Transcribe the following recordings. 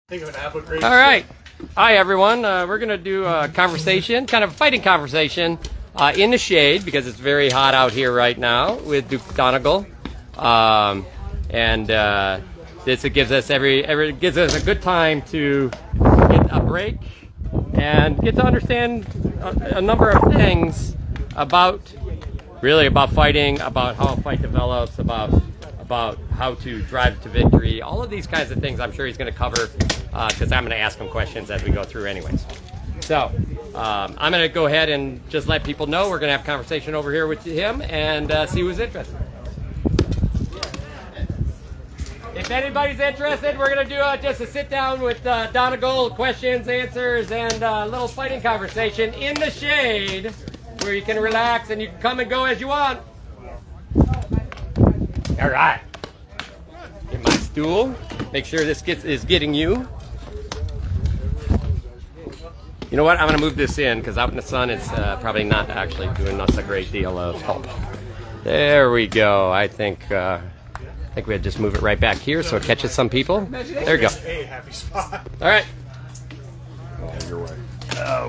Think of an apple. All right. Hi, everyone. We're going to do a conversation, kind of a fighting conversation in the shade because it's very hot out here right now with Duke Dongal. This gives us gives us a good time to get a break and get to understand a number of things about fighting, about how a fight develops, about how to drive to victory, all of these kinds of things I'm sure he's going to cover because I'm going to ask him questions as we go through anyways. So I'm going to go ahead and just let people know we're going to have a conversation over here with him and see who's interested. If anybody's interested, we're going to do just a sit down with Dongal, questions, answers, and a little fighting conversation in the shade where you can relax and you can come and go as you want. All right. Get my stool. Make sure this is getting you. You know what? I'm going to move this in because out in the sun it's probably not actually doing us a great deal of help. There we go. I think we'll just move it right back here so it catches some people. There you go. Hey, happy spot. All right. Oh, your way.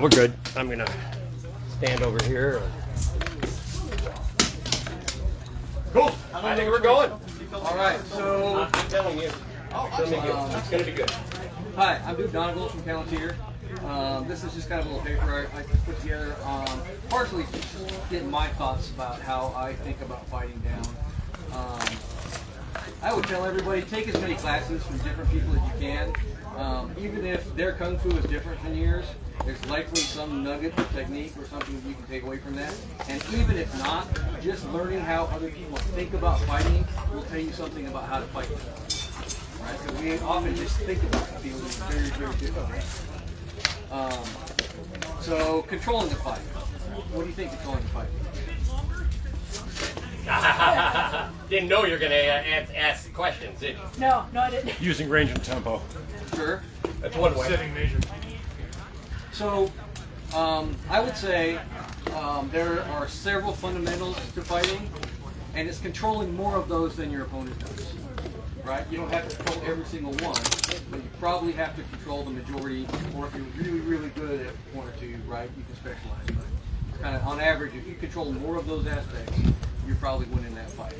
We're good. I'm going to stand over here. Cool. I think we're going. All right, so I'm telling you, it's going to be good. Hi, I'm Duke Dongal from Calontir. This is just kind of a little paper I put together, partially just getting my thoughts about how I think about fighting down. I would tell everybody, take as many classes from different people as you can. Even if their kung fu is different than yours, there's likely some nugget of technique or something that you can take away from that. And even if not, just learning how other people think about fighting will tell you something about how to fight. Right? So we often just think about feelings very, very differently. So controlling the fight. What do you think controlling the fight? Didn't know you were going to ask questions, did you? No, I didn't. Using range and tempo. Sure. That's one way. Setting measure. So, I would say there are several fundamentals to fighting, and it's controlling more of those than your opponent does. Right? You don't have to control every single one, but you probably have to control the majority, or if you're really, really good at one or two, right, you can specialize. But kind of on average, if you control more of those aspects, you're probably winning that fight.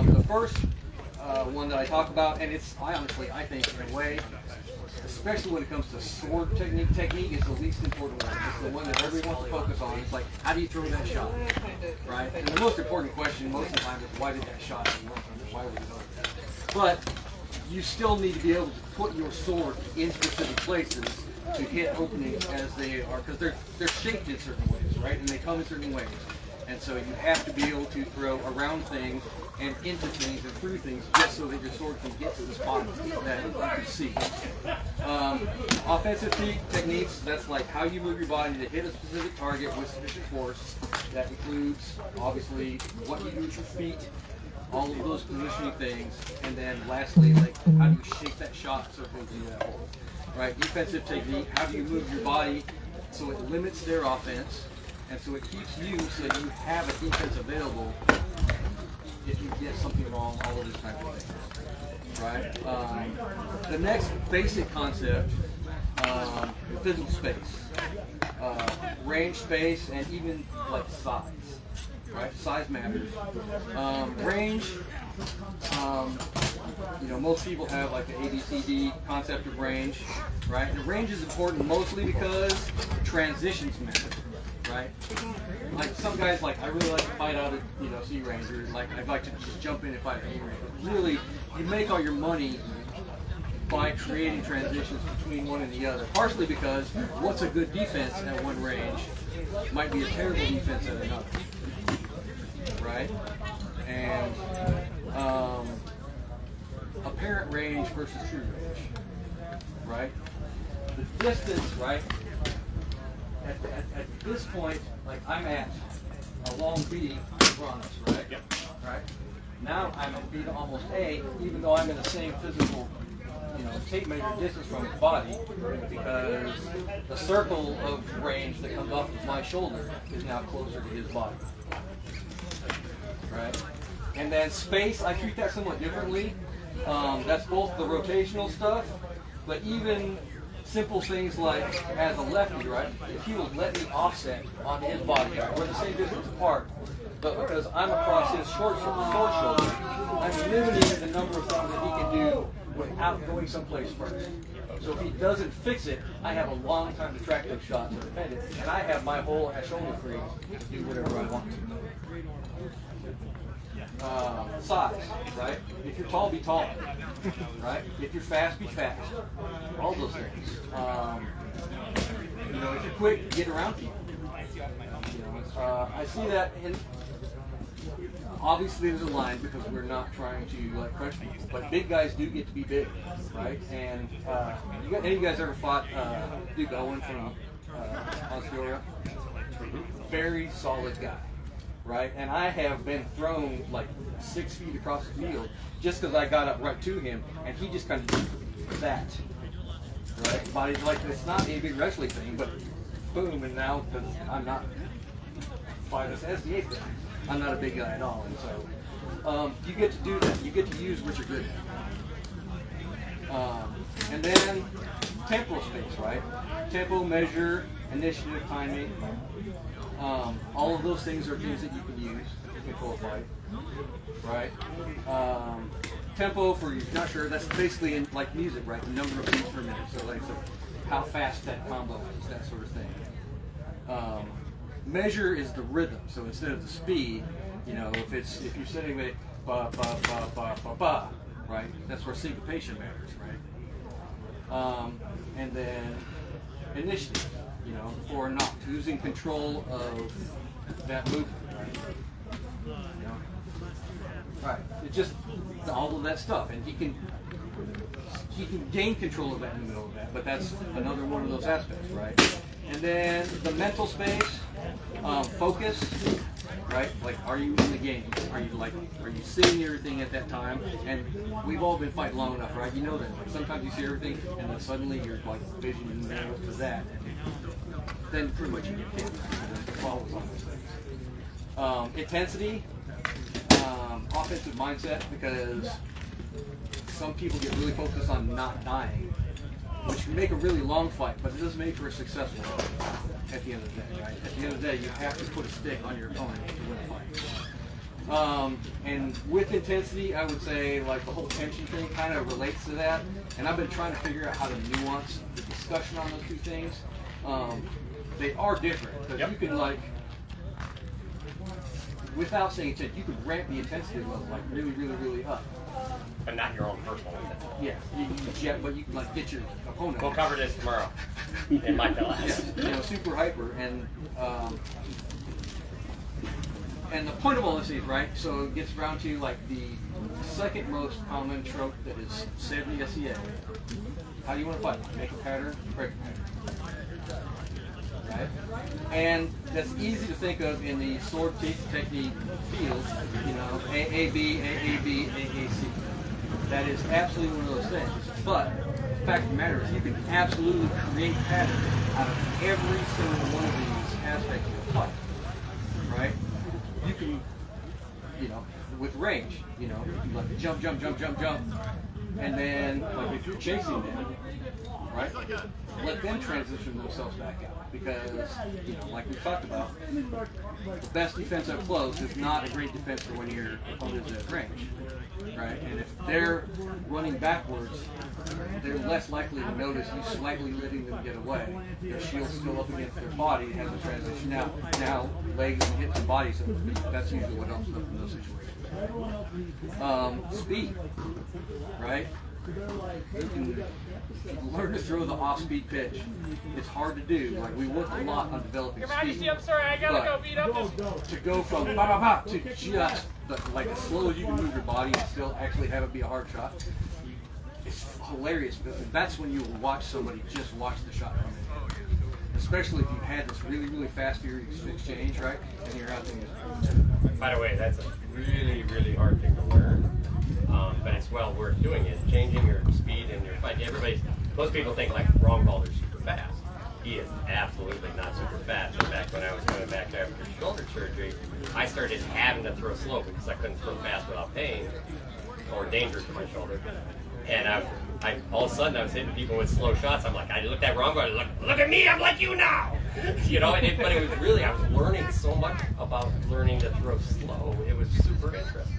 The first one that I talk about, and I think in a way, especially when it comes to sword technique is the least important one. It's the one that everyone wants to focus on. It's like, how do you throw that shot? Right? And the most important question most of the time is, why did that shot work? Why was it done? But you still need to be able to put your sword in specific places to hit openings as they are, because they're shaped in certain ways, right? And they come in certain ways. And so you have to be able to throw around things and into things and through things just so that your sword can get to the spot that you can see. Offensive techniques, that's like how you move your body to hit a specific target with sufficient force. That includes, obviously, what you do with your feet, all of those positioning things, and then lastly, like how do you shape that shot so it goes into that hole. Right? Defensive technique, how do you move your body so it limits their offense, and so it keeps you so that you have a defense available if you get something wrong, all of this type of things. Right? The next basic concept, physical space, range, space, and even like size. Right? Size matters. Range, most people have like the ABCD concept of range, right? And range is important mostly because transitions matter, right? Like some guys, like I really like to fight out at C range, or like I'd like to just jump in and fight at A range. But really, you make all your money by creating transitions between one and the other. Partially because what's a good defense at one range might be a terrible defense at another. Right? And apparent range versus true range. Right? The distance, right? At this point, like I'm at a long B runs, right? Yep. Right? Now I'm at B to almost A, even though I'm in the same physical, tape measure distance from his body, because the circle of range that comes off of my shoulder is now closer to his body. Right? And then space, I treat that somewhat differently. That's both the rotational stuff But even simple things like, as a lefty, right, if he will let me offset on his body, right, we're the same distance apart, but because I'm across his short shoulder, I'm limiting the number of things that he can do without going someplace first. So if he doesn't fix it, I have a long time to track those shots and defend it, and I have my whole shoulder free to do whatever I want to. Size, right? If you're tall, be tall, right? If you're fast, be fast. All those things. You know, if you're quick, get around people. You know, I see that in. Obviously, there's a line because we're not trying to like crush people, but big guys do get to be big, right? And any of you guys ever fought Dongal from Australia? Very solid guy. Right, and I have been thrown like 6 feet across the field just because I got up right to him, and he just kind of did that. Right, body like it's not a big wrestling thing, but boom, and now because I'm not by this SCA thing, I'm not a big guy at all, and so you get to do that. You get to use what you're good at. And then temporal space, right? Tempo, measure, initiative, timing. All of those things are things that you can use to control a fight, right? Tempo, for you're not sure, that's basically in like music, right? The number of beats per minute. So like how fast that combo is, that sort of thing. Measure is the rhythm. So instead of the speed, you know, if you're sitting with ba ba ba ba ba ba, right? That's where syncopation matters, right? And then initiative. You know, or not. Who's in control of that movement, right? You know? Right. It's just all of that stuff, and he can gain control of that in the middle of that. But that's another one of those aspects, right? And then the mental space, focus, right? Like, are you in the game? Are you seeing everything at that time? And we've all been fighting long enough, right? You know that. Like, sometimes you see everything, and then suddenly you're like vision to that. Then pretty much you get hit. It follows on those things. Intensity, offensive mindset, because some people get really focused on not dying, which can make a really long fight, but it doesn't make for a successful fight at the end of the day, right? At the end of the day, you have to put a stick on your opponent to win a fight. And with intensity, I would say like the whole tension thing kind of relates to that, and I've been trying to figure out how to nuance the discussion on those two things. They are different, because you can like, without saying intent, you could ramp the intensity level like really, really, really up. But not your own personal intensity. Yeah, but you can like get your opponent. We'll cover this tomorrow in my class. Yeah, you know, super hyper, and the point of all this is, right, so it gets around to like the second most common trope that is said in the SCA. How do you want to fight? Make a pattern, break a pattern. Right? And that's easy to think of in the sword technique field, you know, AAB, AAB, AAC. That is absolutely one of those things. But the fact of the matter is you can absolutely create patterns out of every single one of these aspects of the fight. Right? You can, you know, with range, you know, like jump, jump, jump, jump, jump. And then, like if you're chasing them, right, let them transition themselves back out. Because, you know, like we talked about, the best defense up close is not a great defense for when your opponent's at range, right? And if they're running backwards, they're less likely to notice you slightly letting them get away. Their shield's still up against their body, it has a transition now legs and hips and body, so that's usually what helps them in those situations. Speed, right? You can learn to throw the off-speed pitch. It's hard to do. Like, we work a lot on developing Your Majesty, speed. I'm sorry, I gotta go beat up this. To go from ba ba ba to just like as slow as you can move your body and still actually have it be a hard shot, it's hilarious. Because that's when you will watch somebody just watch the shot come in. Especially if you've had this really, really fast furious exchange, right? And you're out there. By the way, that's a really, really hard thing to learn. But it's well worth doing it. Changing your speed and your fight. Most people think like Dongal is super fast. He is absolutely not super fast. In fact, when I was coming back after shoulder surgery, I started having to throw slow because I couldn't throw fast without pain or danger to my shoulder. And I all of a sudden I was hitting people with slow shots. I'm like, I looked at wrong, but look at me, I'm like you now. You know, but it was really, I was learning so much about learning to throw slow. It was super interesting.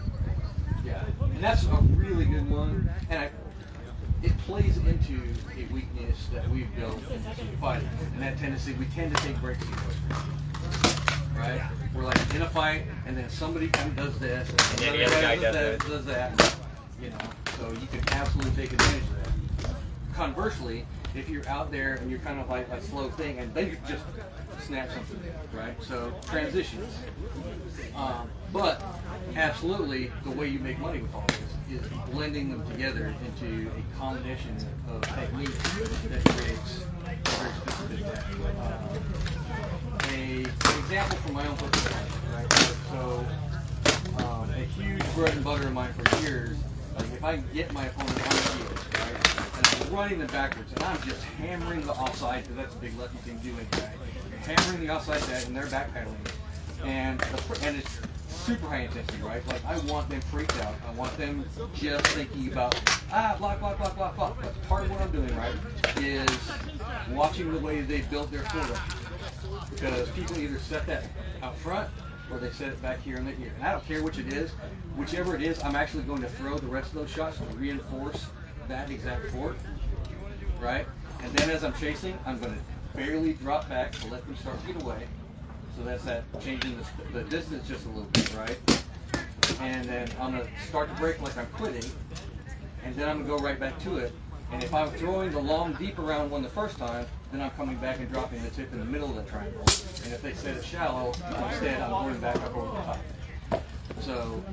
Yeah, and that's a really good one, and it plays into a weakness that we've built in fighting, and that tendency, we tend to take breaks too quick, right? We're like in a fight, and then somebody kind of does this, and then the the other other guy guy does that, you know, so you can absolutely take advantage of that. Conversely, if you're out there and you're kind of like a slow thing, and then you just snap something, right? So transitions. But absolutely, the way you make money with all this is blending them together into a combination of techniques that creates a very specific an example from my own personal life, right? So a huge bread and butter of mine for years, like if I get my opponent on the heels, right, and I'm running them backwards, and I'm just hammering the offside, because that's a big lefty thing doing, right? Hammering the offside set, and they're backpedaling, and it's super high intensity, right? Like I want them freaked out. I want them just thinking about block, block, block, block, block. But part of what I'm doing, right, is watching the way they built their forward. Because people either set that out front or they set it back here and here. And I don't care which it is. Whichever it is, I'm actually going to throw the rest of those shots to reinforce that exact forward, right? And then as I'm chasing, I'm going to barely drop back to let them start to get away. So that's that changing the distance just a little bit, right? And then I'm going to start to break like I'm quitting, and then I'm going to go right back to it. And if I'm throwing the long, deep around one the first time, then I'm coming back and dropping the tip in the middle of the triangle. And if they set it shallow, instead I'm going back up over the top. So,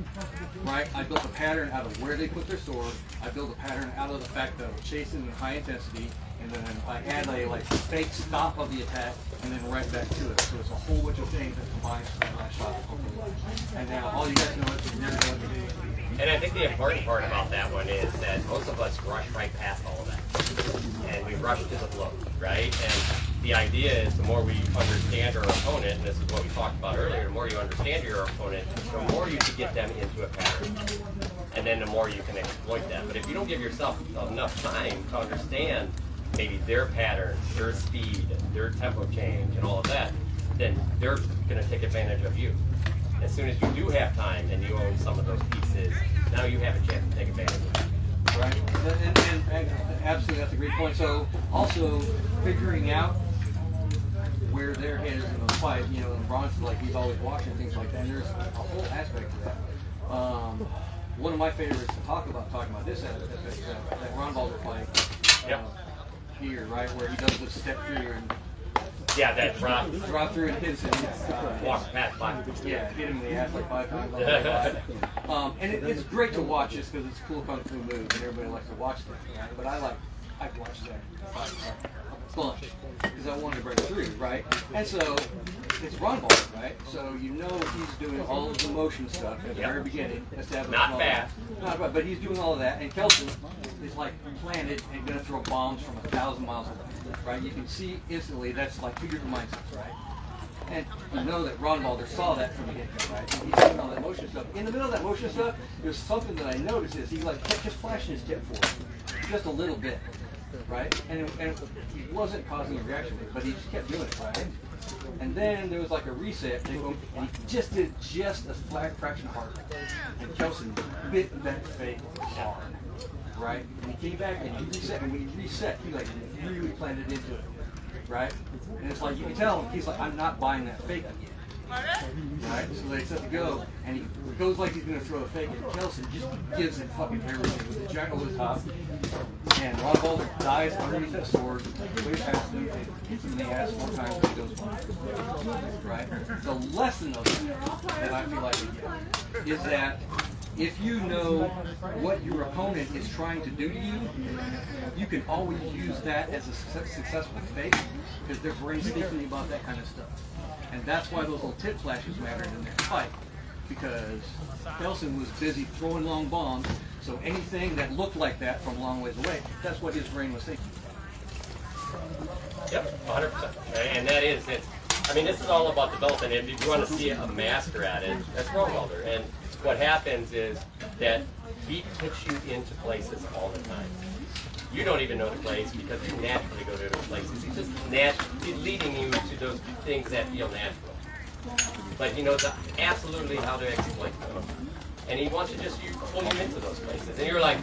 right, I built a pattern out of where they put their sword. I built a pattern out of the fact that I was chasing in high intensity, and then I had a fake stop of the attack, and then right back to it. So it's a whole bunch of things that combines for my shot. And now all you guys know is you're going to do. And I think the important part about that one is that most of us rush right past all of that. And we rush to the blow, right? And the idea is the more we understand our opponent, and this is what we talked about earlier, the more you understand your opponent, the more you can get them into a pattern. And then the more you can exploit that. But if you don't give yourself enough time to understand maybe their pattern, their speed, their tempo change, and all of that, then they're going to take advantage of you. As soon as you do have time and you own some of those pieces, now you have a chance to take advantage of it. Right, and absolutely, that's a great point. So also figuring out where their head is in the fight, you know, and Ron's like, he's always watching things like that, and there's a whole aspect to that. One of my favorites to talk about this aspect, that Ron Balder fight here, right, where he does the step through and that drop through and hits him. Walk past five. Yeah, hit him in the ass like 5 times. And it's great to watch just because it's a cool kung fu move, and everybody likes to watch that. Right? But I watch that a bunch because I wanted to break through, right? And so it's Ron Ball, right? So you know he's doing all of the motion stuff at the very beginning. Not fast. Not fast, but he's doing all of that. And Kelson is like planted and going to throw bombs from 1,000 miles away. Right, you can see instantly that's like 2 different mindsets, right? And you know that Ron Balder saw that from the get-go, right? And he's doing all that motion stuff. In the middle of that motion stuff, there's something that I noticed is he kept just flashing his tip forward, just a little bit, right? And he wasn't causing a reaction, but he just kept doing it, right? And then there was like a reset, and he just did just a flat fraction harder. And Kelson bit that fake hard. Right? And he came back and he reset, and when he reset, he really planted into it. Right? And it's like you can tell he's like, I'm not buying that fake again. Right? So they set to go, and he goes like he's gonna throw a fake, and Kelson just gives him fucking everything with the giant over the top. And Ron Balder dies underneath that sword, way past him, and hits him in the ass 4 times and he goes blind. Right? The lesson of that I feel like we get is that if you know what your opponent is trying to do to you, you can always use that as a successful fake because their brain's thinking about that kind of stuff. And that's why those little tip flashes mattered in their fight, because Kelson was busy throwing long bombs, so anything that looked like that from a long ways away, that's what his brain was thinking. Yep, 100%. And that is it. I mean, this is all about development. If you want to see a master at it, that's Ron Balder. And what happens is that he puts you into places all the time. you don't even know the place because you naturally go to those places. He's just he's leading you to those things that feel natural. But he knows absolutely how to exploit them. And he wants to just pull you into those places. And you're like,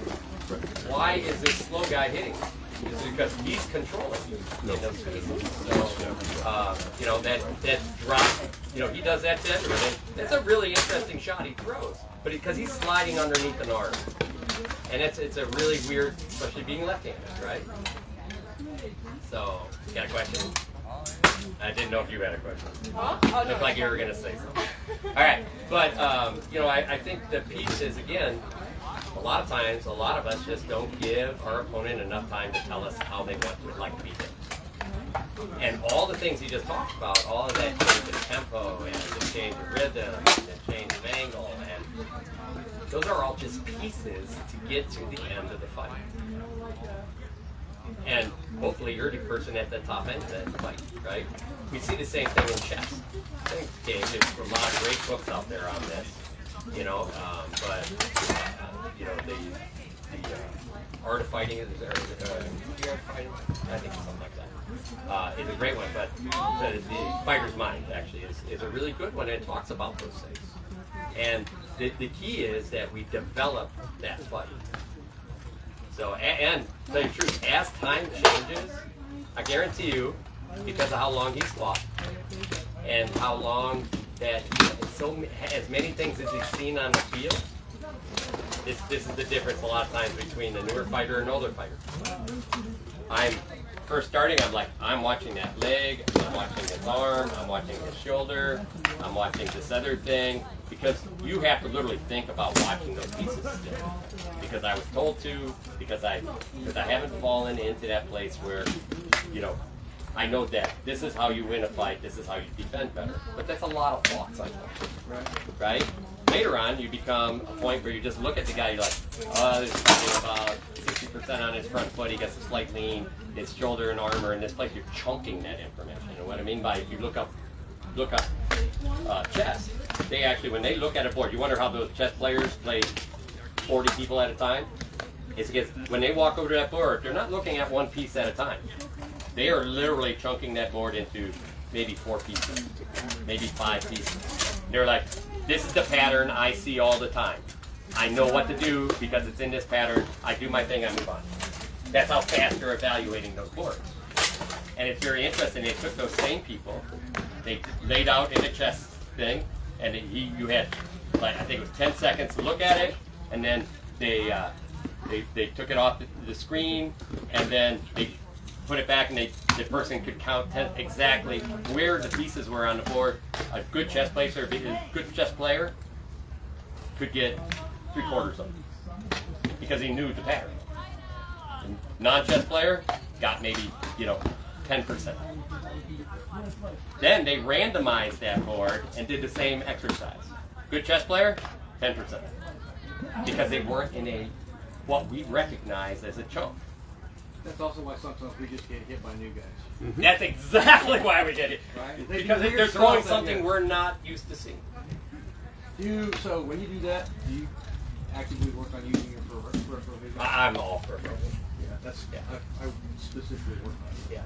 why is this slow guy hitting me? It's because he's controlling you in those spaces. So, that drop, he does that to everyone. That's a really interesting shot he throws. But because he's sliding underneath an arm. And it's a really weird, especially being left-handed, right? So, you got a question? I didn't know if you had a question. Huh? Oh, no. Looked like you were going to say something. All right, but I think the piece is, again, a lot of times, a lot of us just don't give our opponent enough time to tell us how they would like to be hit. And all the things he just talked about, all of that change of tempo and the change of rhythm and the change of angle, and those are all just pieces to get to the end of the fight. And hopefully you're the person at the top end of that fight, right? We see the same thing in chess. I think there's a lot of great books out there on this, the art of fighting is, I think it's something like that. Is a great one, but the Fighter's Mind actually is a really good one, and it talks about those things. And the key is that we develop that fight. So, and to tell you the truth, as time changes, I guarantee you, because of how long he's fought, and how long that as many things as he's seen on the field, this is the difference a lot of times between a newer fighter and an older fighter. I'm first starting, I'm watching that leg, I'm watching his arm, I'm watching his shoulder, I'm watching this other thing, because you have to literally think about watching those pieces still. Because I was told to, because I haven't fallen into that place where, I know that this is how you win a fight, this is how you defend better. But that's a lot of thoughts, I think. Right? Later on, you become a point where you just look at the guy, you're like, oh, there's something about 60% on his front foot, he gets a slight lean, his shoulder and armor in this place, you're chunking that information. And what I mean by if you look up chess, they actually, when they look at a board, you wonder how those chess players play 40 people at a time? It's because when they walk over to that board, they're not looking at one piece at a time. They are literally chunking that board into maybe 4 pieces, maybe 5 pieces. They're like, this is the pattern I see all the time. I know what to do because it's in this pattern. I do my thing, I move on. That's how fast they're evaluating those boards. And it's very interesting. They took those same people, they laid out in a chess thing, and you had, I think it was 10 seconds to look at it, and then they took it off the screen, and then they put it back, and the person could count exactly where the pieces were on the board. A good chess player, could get 3/4 of them because he knew the pattern. A non-chess player got maybe 10%. Then they randomized that board and did the same exercise. Good chess player, 10%, because they weren't in what we recognize as a chunk. That's also why sometimes we just get hit by new guys. That's exactly why we get it. Right? Because they're throwing something we're not used to seeing. So when you do that, do you actively work on using your peripheral vision? I'm all for it. I specifically work on it. Yeah.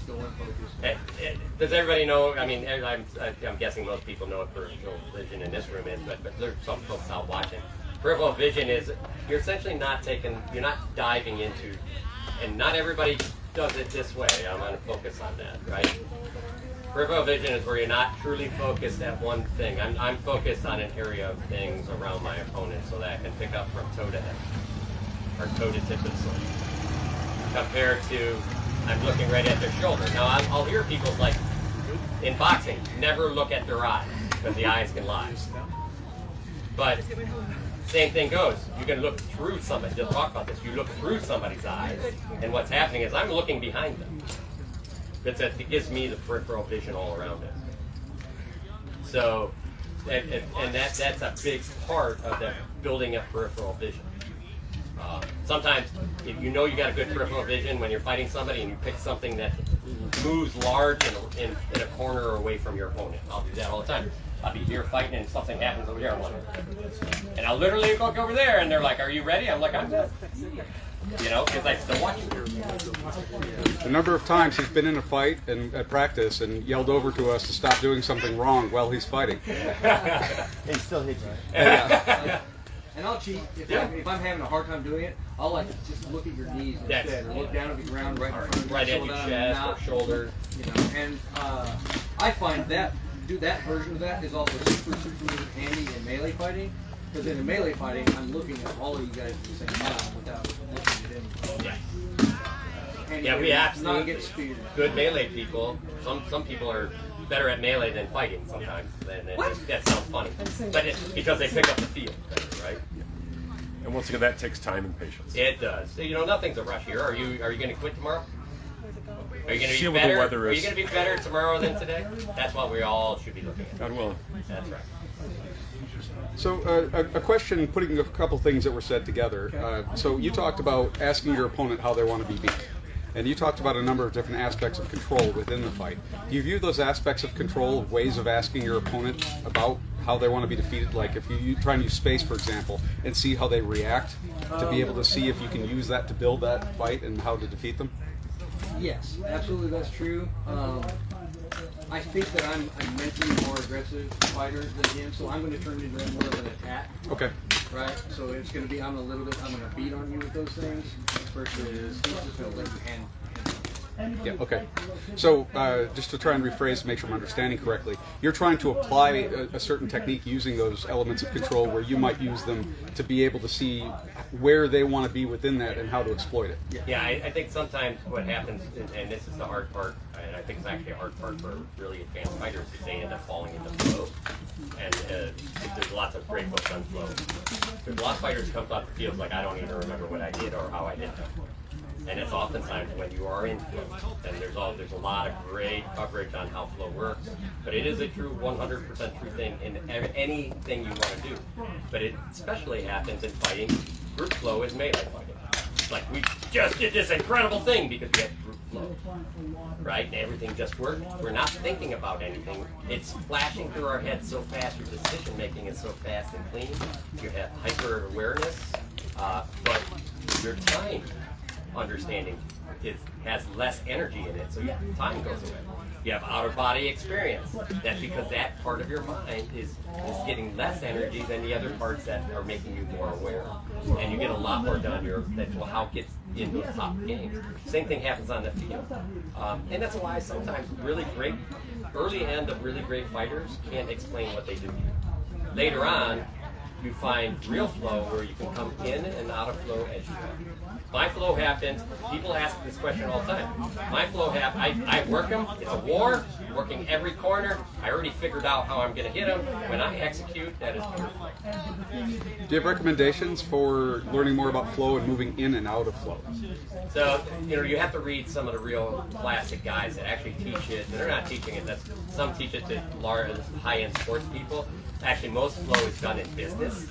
Go in focus. Does everybody know? I mean, I'm guessing most people know what peripheral vision in this room is, but there's some folks out watching. Peripheral vision is you're essentially you're not diving into, and not everybody does it this way. I'm going to focus on that, right? Peripheral vision is where you're not truly focused at one thing. I'm focused on an area of things around my opponent so that I can pick up from toe to head, or toe to tip of the sword. Compared to, I'm looking right at their shoulder. Now, I'll hear people like, in boxing, never look at their eyes, because the eyes can lie. But same thing goes. You can look through somebody. They'll talk about this. You look through somebody's eyes, and what's happening is I'm looking behind them. It gives me the peripheral vision all around it. So, and that's a big part of that building up peripheral vision. Sometimes, if you know you got a good peripheral vision when you're fighting somebody and you pick something that moves large in a corner or away from your opponent. I'll do that all the time. I'll be here fighting and something happens over here. And I'll literally look over there and they're like, are you ready? I'm like, I'm good. You know, because I still watch it. The number of times he's been in a fight and at practice and yelled over to us to stop doing something wrong while he's fighting. And still hit you. And I'll cheat if I'm having a hard time doing it. I'll like just look at your knees instead, or look down at the ground right in front of you, Right so at your that I'm chest not, or shoulder. you know. And I find that that version of that is also super handy in melee fighting. Because in melee fighting, I'm looking at all of you guys at the same time without looking at anything. Yeah. And Yeah, we not absolutely get speared. good melee people. Some people are better at melee than fighting sometimes. And that sounds funny, but it's because they pick up the field, right? And once again, that takes time and patience. It does. You know, nothing's a rush here. Are you going to quit tomorrow? Are you going to See be what the better? weather Are you is. going to be better tomorrow than today? That's what we all should be looking at. God willing. That's right. So a question, putting a couple things that were said together. So you talked about asking your opponent how they want to be beat. And you talked about a number of different aspects of control within the fight. Do you view those aspects of control, ways of asking your opponent about how they want to be defeated? Like if you try and use space, for example, and see how they react, to be able to see if you can use that to build that fight and how to defeat them? Yes, absolutely, that's true. I think that I'm a mentally more aggressive fighter than him, so I'm going to turn into more of an attack, Okay. right? So it's going to be I'm going to beat on you with those things versus he's just going to let you handle. Yeah, okay. So just to try and rephrase to make sure I'm understanding correctly, you're trying to apply a certain technique using those elements of control where you might use them to be able to see where they want to be within that and how to exploit it. Yeah, I think sometimes what happens, and this is the hard part, and I think it's actually a hard part for really advanced fighters, is they end up falling into flow. And there's lots of great books on flow. There's a lot of fighters come off the field like, I don't even remember what I did or how I did that. And it's oftentimes when you are in flow, and there's a lot of great coverage on how flow works. But it is a true 100% true thing in anything you want to do. But it especially happens in fighting. Group flow is melee fighting. Like we just did this incredible thing because we had group flow, right? And everything just worked. We're not thinking about anything. It's flashing through our heads so fast. Your decision making is so fast and clean. You have hyper awareness, but your time understanding has less energy in it, so your time goes away. You have out-of-body experience. That's because that part of your mind is getting less energy than the other parts that are making you more aware. And you get a lot more done. That's how it gets in those top games. Same thing happens on the field. And that's why sometimes early end of really great fighters can't explain what they do. Later on, you find real flow where you can come in and out of flow as you go. My flow happens. People ask this question all the time. My flow happens. I work them. It's a war. Working every corner. I already figured out how I'm going to hit them. When I execute, that is pure flow. Do you have recommendations for learning more about flow and moving in and out of flow? So, you have to read some of the real classic guys that actually teach it. They're not teaching it. Some teach it to large, high-end sports people. Actually, most flow is done in business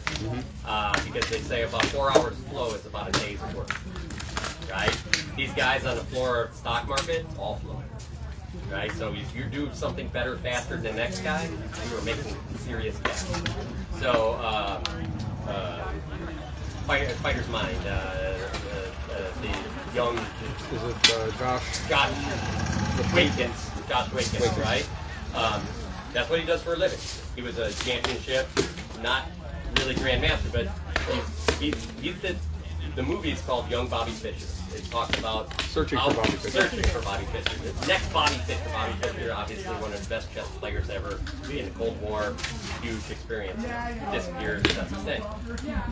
because they say about 4 hours flow is about a day's of work. Right? These guys on the floor of the stock market, all flow. Right? So if you do something better, faster than the next guy, you are making serious cash. So, fighter's mind, the young Is it Josh Watkins, right? That's what he does for a living. He was a championship, not really grandmaster, but he's the movie is called Young Bobby Fischer. It talks about Searching for Bobby Fischer. The next Bobby Fischer. Bobby Fischer, obviously one of the best chess players ever in the Cold War. Huge experience. Disappears. That's his thing.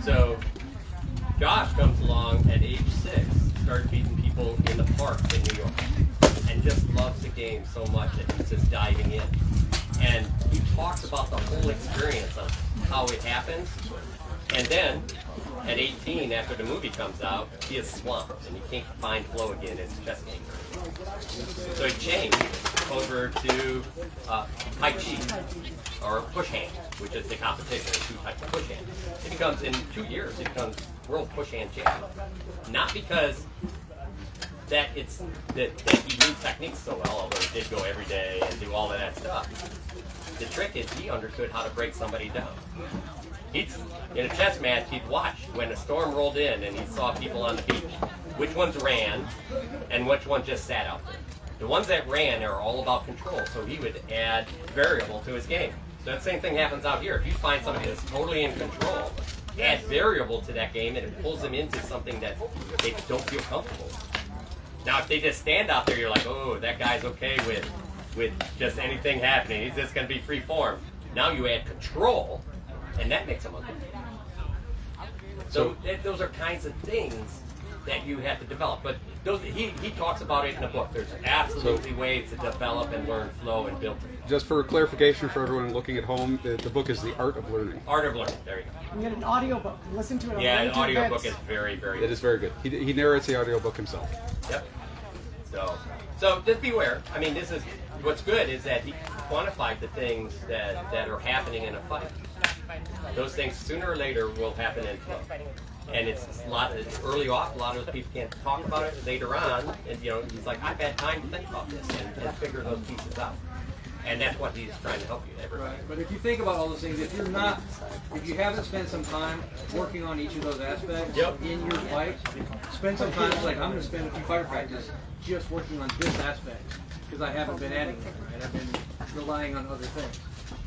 So Josh comes along at age 6, started beating people in the parks in New York, and just loves the game so much that he's just diving in. And he talks about the whole experience of how it happens. And then, at 18, after the movie comes out, he is swamped and he can't find flow again in his chess game. So he changed over to Tai Chi, or push hand, which is the competition of 2 types of push hand. It becomes, in 2 years, it becomes world push hand champion. Not because that he knew techniques so well, although he did go every day and do all of that stuff. The trick is he understood how to break somebody down. He's in a chess match. He'd watch when a storm rolled in and he saw people on the beach. Which ones ran, and which ones just sat out there. The ones that ran are all about control, so he would add variable to his game. So that same thing happens out here. If you find somebody that's totally in control, add variable to that game, and it pulls them into something that they don't feel comfortable with. Now, if they just stand out there, you're like, oh, that guy's okay with just anything happening. He's just going to be free form. Now you add control, and that makes them uncomfortable. So those are kinds of things that you have to develop. But he talks about it in the book. There's absolutely ways to develop and learn flow and build. Just for clarification for everyone looking at home, the book is The Art of Learning. Art of Learning. There you go. We get an audiobook. Listen to it on Yeah, the the audiobook is very, very good. It is very good. He narrates the audiobook himself. Yep. So just beware. I mean, this is what's good is that he quantified the things that are happening in a fight. Those things sooner or later will happen in flow. And it's a lot early off. A lot of people can't talk about it. Later on, and he's like, I've had time to think about this and figure those pieces out. And that's what he's trying to help you. Right. But if you think about all those things, if you haven't spent some time working on each of those aspects in your fight, spend some time. Like I'm going to spend a few fighter practice just working on this aspect because I haven't been adding it and I've been relying on other things.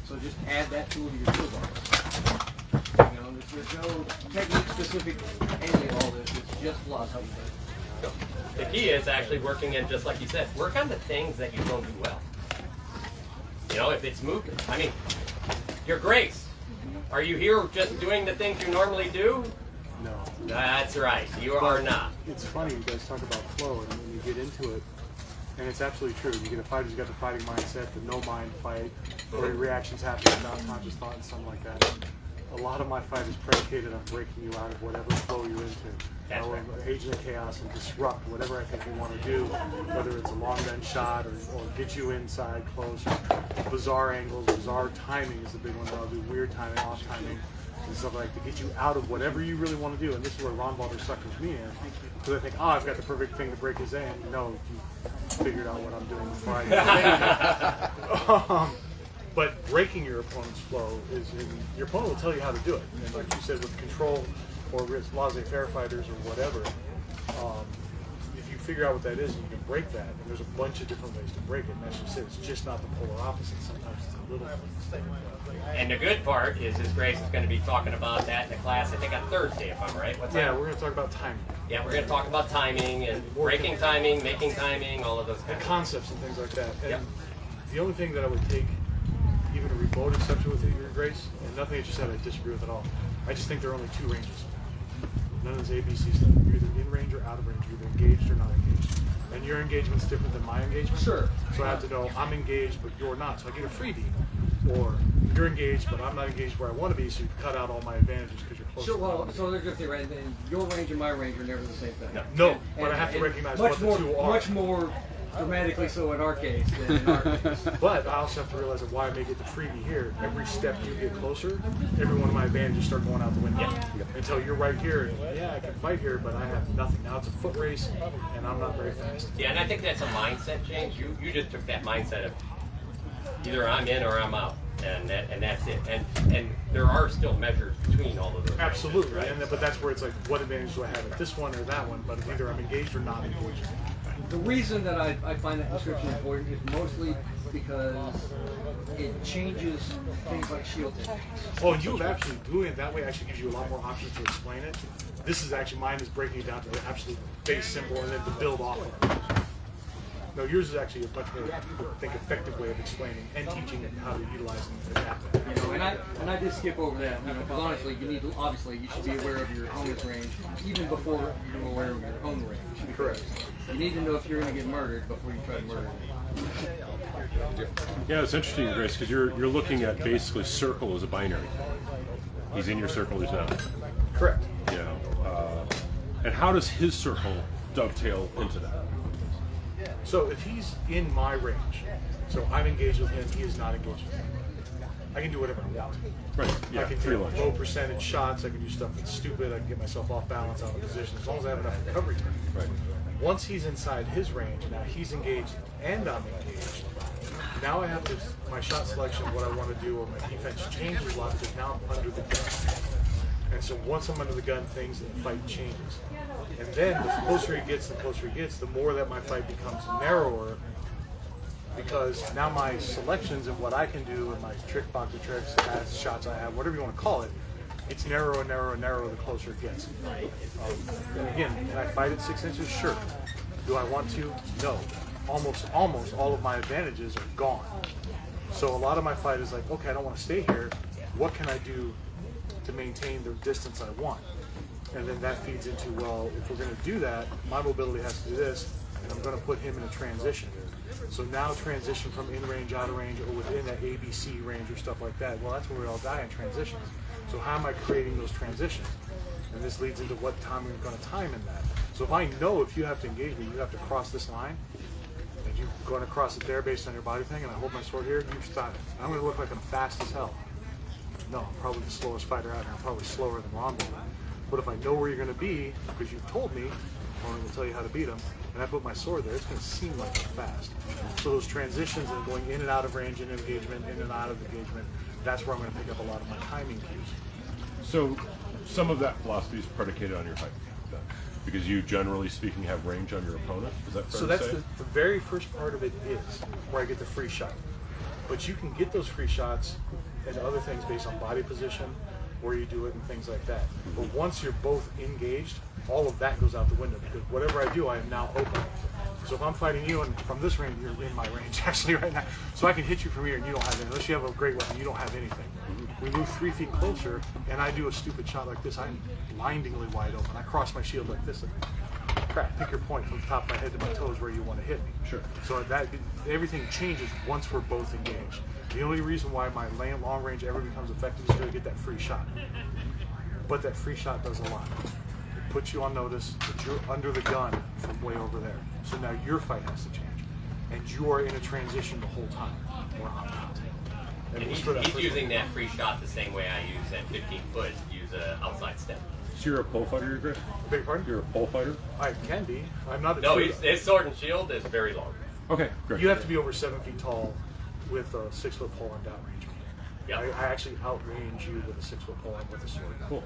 So just add that tool to your toolbox. There's no technique specific to any of all this. It's just philosophy. The key is actually working in, just like you said, work on the things that you don't do well. If it's movement. I mean, your grace. Are you here just doing the things you normally do? No. That's right. You are not. It's funny, you guys talk about flow, and when you get into it, and it's absolutely true. You get a fighter who's got the fighting mindset, the no mind fight, where reactions happen without conscious thought and something like that. A lot of my fight is predicated on breaking you out of whatever flow you're into. Agent of chaos and disrupt whatever I think we want to do, whether it's a long gun shot or get you inside close, or bizarre angles, bizarre timing is the big one that I'll do, weird timing, off timing, and stuff like that to get you out of whatever you really want to do. And this is where Ron Balder suckers me in, because I think, I've got the perfect thing to break his in. No, you figured out what I'm doing before I did. But breaking your opponent's flow your opponent will tell you how to do it. And like you said, with control or with laissez-faire fighters or whatever, if you figure out what that is and you can break that, and there's a bunch of different ways to break it, and that's just it. It's just not the polar opposite. Sometimes it's a little thing. And the good part is His Grace is going to be talking about that in the class, I think on Thursday, if I'm right. What's that? Yeah, we're going to talk about timing. Yeah, we're going to talk about timing and breaking timing, making timing, all of those And kinds concepts and things like that. And Yep. the only thing that I would take even a remote exception with Your Grace, and nothing that you said I disagree with at all. I just think there are only two ranges. None of this ABC stuff. You're either in range or out of range. You're either engaged or not engaged. And your engagement's different than my engagement. Sure. So I have to know I'm engaged, but you're not. So I get a freebie. Or you're engaged, but I'm not engaged where I want to be, so you cut out all my advantages because you're close. Sure. Well, so there's a thing, right? And your range and my range are never the same thing. No, but I have to recognize what the two are. Much more dramatically so in our case than in our case. But I also have to realize that why I may get the freebie here, every step you get closer, every one of my advantages start going out the window. Until you're right here, and I can fight here, but I have nothing. Now it's a foot race, and I'm not very fast. Yeah, and I think that's a mindset change. You just took that mindset of either I'm in or I'm out, and that's it. And there are still measures between all of those. Absolutely, ranges, right? but that's where it's like, what advantage do I have at this one or that one? But either I'm engaged or not engaged. The reason that I find that description important is mostly because it changes things like shield techniques. Oh, and you have actually doing it that way actually gives you a lot more options to explain it. This is actually, mine is breaking it down to the absolute base symbol and then to build off of it. No, yours is actually a much more, I think, effective way of explaining and teaching how to utilize and adapt that. And I did skip over that, because honestly, you should be aware of your opponent's range even before you're aware of your own range. Correct. You need to know if you're going to get murdered before you try to murder him. Yeah, it's interesting, Grace, because you're looking at basically circle as a binary. He's in your circle, he's not. Correct. And how does his circle dovetail into that? So if he's in my range, so I'm engaged with him, he is not engaged with me. I can do whatever I want. Right, yeah, I can free do lunch. low percentage shots, I can do stuff that's stupid, I can get myself off balance, out of position, as long as I have enough recovery time. Right. Once he's inside his range, now he's engaged and I'm engaged, now I have to, my shot selection, what I want to do, or my defense changes a lot because now I'm under the gun. And so once I'm under the gun, things in the fight changes. And then the closer he gets, the more that my fight becomes narrower, because now my selections and what I can do and my trick box of tricks, as shots I have, whatever you want to call it, it's narrower and narrower and narrower the closer it gets. And again, can I fight at 6 inches? Sure. Do I want to? No. Almost all of my advantages are gone. So a lot of my fight is like, okay, I don't want to stay here. What can I do to maintain the distance I want? And then that feeds into, well, if we're going to do that, my mobility has to do this, and I'm going to put him in a transition. So now transition from in range, out of range, or within that ABC range or stuff like that, well, that's where we all die in transitions. So how am I creating those transitions? And this leads into what time we're going to time in that. So if I know if you have to engage me, you have to cross this line, and you're going to cross it there based on your body thing, and I hold my sword here, you stop it. I'm going to look like I'm fast as hell. No, I'm probably the slowest fighter out here. I'm probably slower than Rondo. But if I know where you're going to be, because you've told me, opponent will tell you how to beat him, and I put my sword there, it's going to seem like I'm fast. So those transitions and going in and out of range and engagement, in and out of engagement, that's where I'm going to pick up a lot of my timing cues. So some of that philosophy is predicated on your height, then, because you, generally speaking, have range on your opponent. Is that fair So to that's say? the very first part of it is where I get the free shot. But you can get those free shots and other things based on body position, where you do it and things like that. But once you're both engaged, all of that goes out the window, because whatever I do, I am now open. So if I'm fighting you and from this range, you're in my range actually right now. So I can hit you from here and you don't have anything. Unless you have a great weapon, you don't have anything. We move 3 feet closer and I do a stupid shot like this. I'm blindingly wide open. I cross my shield like this. Crap, pick your point from the top of my head to my toes where you want to hit me. Sure. So that everything changes once we're both engaged. The only reason why my long range ever becomes effective is to get that free shot. But that free shot does a lot. It puts you on notice that you're under the gun from way over there. So now your fight has to change. And you are in a transition the whole time, where I'm not. And it was he's for that first using one. that free shot the same way I use at 15 foot, use an outside step. So you're a pole fighter, you're great? Beg your pardon? You're a pole fighter? I can be. I'm not a No, true- his sword and shield is very long. Okay, great. You have to be over 7 feet tall with a 6 foot pole and outrange me. Yep. I actually outrange you with a 6 foot pole and with a sword. Cool.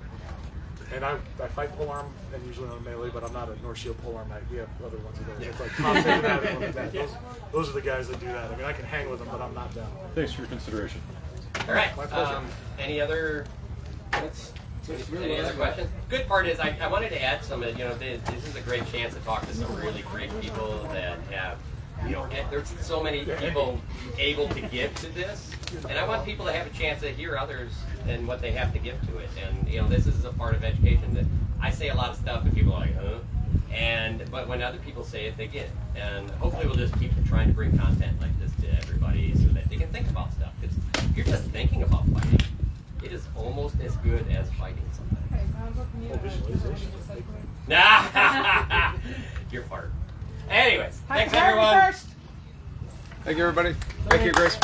And I fight polearm and usually on melee, but I'm not a North Shield polearm. We have other ones of those. It's like top end that and one of that. Those are the guys that do that. I mean, I can hang with them, but I'm not down. Thanks for your consideration. All right. My pleasure. Any other? Any other questions? Good part is I wanted to add some. This is a great chance to talk to some really great people that have. There's so many people able to give to this, and I want people to have a chance to hear others and what they have to give to it. And this is a part of education that I say a lot of stuff, and people are like, huh? But when other people say it, they get it. And hopefully, we'll just keep trying to bring content like this to everybody so that they can think about stuff. Because if you're just thinking about fighting, it is almost as good as fighting something. Oh, visualization. Nah, you're fart. Anyways, thanks everyone. Thank you, everybody. Thank you, Grace.